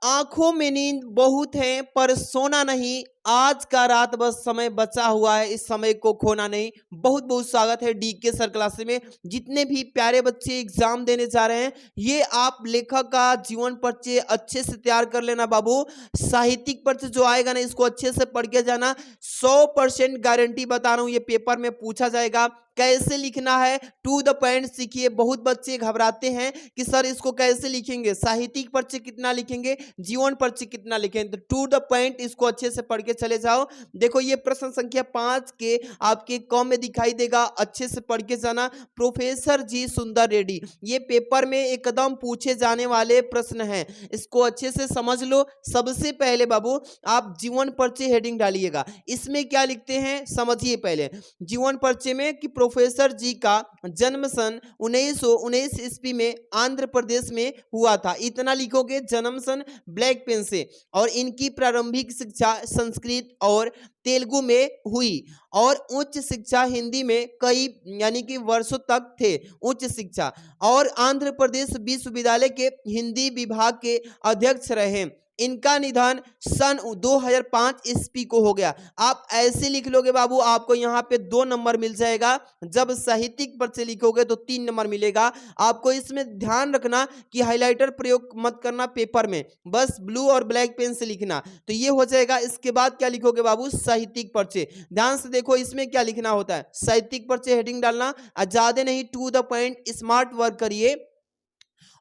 आंखों में नींद बहुत है पर सोना नहीं, आज का रात बस समय बचा हुआ है, इस समय को खोना नहीं। बहुत बहुत स्वागत है डीके सर क्लास में। जितने भी प्यारे बच्चे एग्जाम देने जा रहे हैं, ये आप लेखक का जीवन परिचय अच्छे से तैयार कर लेना बाबू। साहित्यिक परिचय जो आएगा ना, इसको अच्छे से पढ़ के जाना। 100% गारंटी बता रहा हूं, ये पेपर में पूछा जाएगा। कैसे लिखना है, टू द पॉइंट सीखिए। बहुत बच्चे घबराते हैं कि सर इसको कैसे लिखेंगे, साहित्यिक परिचय कितना लिखेंगे, जीवन परिचय कितना लिखेंगे। तो टू द पॉइंट इसको अच्छे से पढ़ के चले जाओ। देखो ये प्रश्न संख्या 5 के आपके कॉम में दिखाई देगा, अच्छे से पढ़ के जाना। प्रोफेसर जी सुंदर रेड्डी, ये पेपर में एकदम पूछे जाने वाले प्रश्न हैं, इसको अच्छे से समझ लो। सबसे पहले बाबू आप जीवन परिचय हेडिंग डालिएगा। इसमें क्या लिखते हैं समझिए पहले। जीवन परिचय में कि प्रोफेसर जी का जन्म सन 1919 ईस्वी में आंध्र प्रदेश में हुआ था, इतना लिखोगे। जन्म सन ब्लैक पेन से। और इनकी प्रारंभिक शिक्षा संस्कृत और तेलुगु में हुई और उच्च शिक्षा हिंदी में कई यानी कि वर्षों तक थे उच्च शिक्षा। और आंध्र प्रदेश विश्वविद्यालय के हिंदी विभाग के अध्यक्ष रहे। इनका निधन सन 2005 ईस्वी को हो गया। आप ऐसे लिख लोगे बाबू, आपको यहाँ पे 2 नंबर मिल जाएगा। जब साहित्यिक परिचय लिखोगे तो 3 नंबर मिलेगा। आपको इसमें ध्यान रखना कि हाइलाइटर प्रयोग मत करना पेपर में, बस ब्लू और ब्लैक पेन से लिखना, तो ये हो जाएगा। इसके बाद क्या लिखोगे बाबू, साहित्यिक परिचय। ध्यान से देखो इसमें क्या लिखना होता है। साहित्यिक परिचय हेडिंग डालना, ज्यादा नहीं, to the point smart work करिए।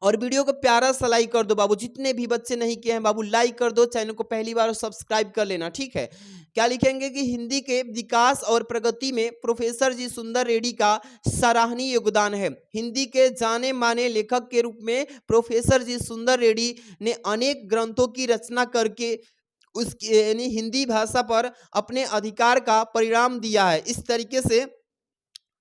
और वीडियो को प्यारा सा लाइक कर दो बाबू। जितने भी बच्चे नहीं किए हैं बाबू, लाइक कर दो, चैनल को पहली बार सब्सक्राइब कर लेना, ठीक है। क्या लिखेंगे कि हिंदी के विकास और प्रगति में प्रोफेसर जी सुंदर रेड्डी का सराहनीय योगदान है। हिंदी के जाने माने लेखक के रूप में प्रोफेसर जी सुंदर रेड्डी ने अनेक ग्रंथों की रचना करके उसकी यानी हिंदी भाषा पर अपने अधिकार का परिणाम दिया है। इस तरीके से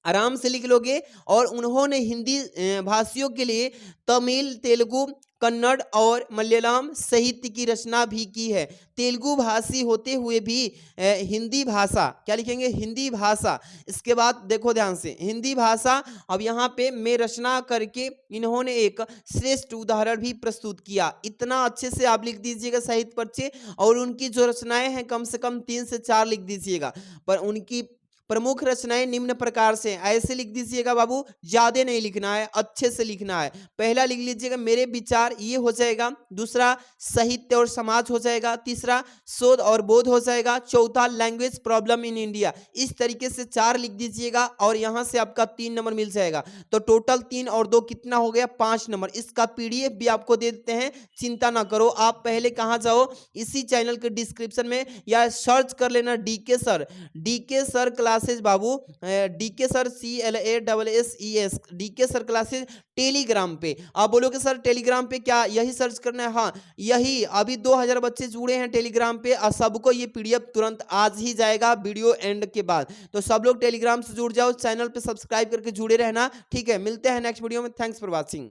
आराम से लिख लोगे। और उन्होंने हिंदी भाषियों के लिए तमिल, तेलुगु, कन्नड़ और मलयालम साहित्य की रचना भी की है। तेलुगु भाषी होते हुए भी हिंदी भाषा, क्या लिखेंगे, हिंदी भाषा। इसके बाद देखो ध्यान से, हिंदी भाषा अब यहाँ पे में रचना करके इन्होंने एक श्रेष्ठ उदाहरण भी प्रस्तुत किया। इतना अच्छे से आप लिख दीजिएगा साहित्य परिचय। और उनकी जो रचनाएं हैं कम से कम 3 से 4 लिख दीजिएगा। पर उनकी प्रमुख रचनाएं निम्न प्रकार से, ऐसे लिख दीजिएगा बाबू, ज्यादा नहीं लिखना है, अच्छे से लिखना है। पहला लिख लीजिएगा मेरे विचार, ये हो जाएगा। दूसरा साहित्य और समाज हो जाएगा। तीसरा शोध और बोध हो जाएगा। चौथा लैंग्वेज प्रॉब्लम इन इंडिया। इस तरीके से 4 लिख दीजिएगा और यहां से आपका 3 नंबर मिल जाएगा। तो टोटल 3 और 2 कितना हो गया, 5 नंबर। इसका पीडीएफ भी आपको दे देते हैं, चिंता ना करो। आप पहले कहां जाओ, इसी चैनल के डिस्क्रिप्शन में या सर्च कर लेना डीके सर क्लासेज बाबू। DK sir CLASSES, DK sir classes Telegram पे। आप बोलोगे सर टेलीग्राम पे क्या यही सर्च करना है? हाँ यही। अभी 2000 बच्चे जुड़े हैं टेलीग्राम पे और सबको ये पीडीएफ तुरंत आज ही जाएगा वीडियो एंड के बाद। तो सब लोग टेलीग्राम से जुड़ जाओ, चैनल पे सब्सक्राइब करके जुड़े रहना, ठीक है। मिलते हैं नेक्स्ट वीडियो में। Thanks for watching.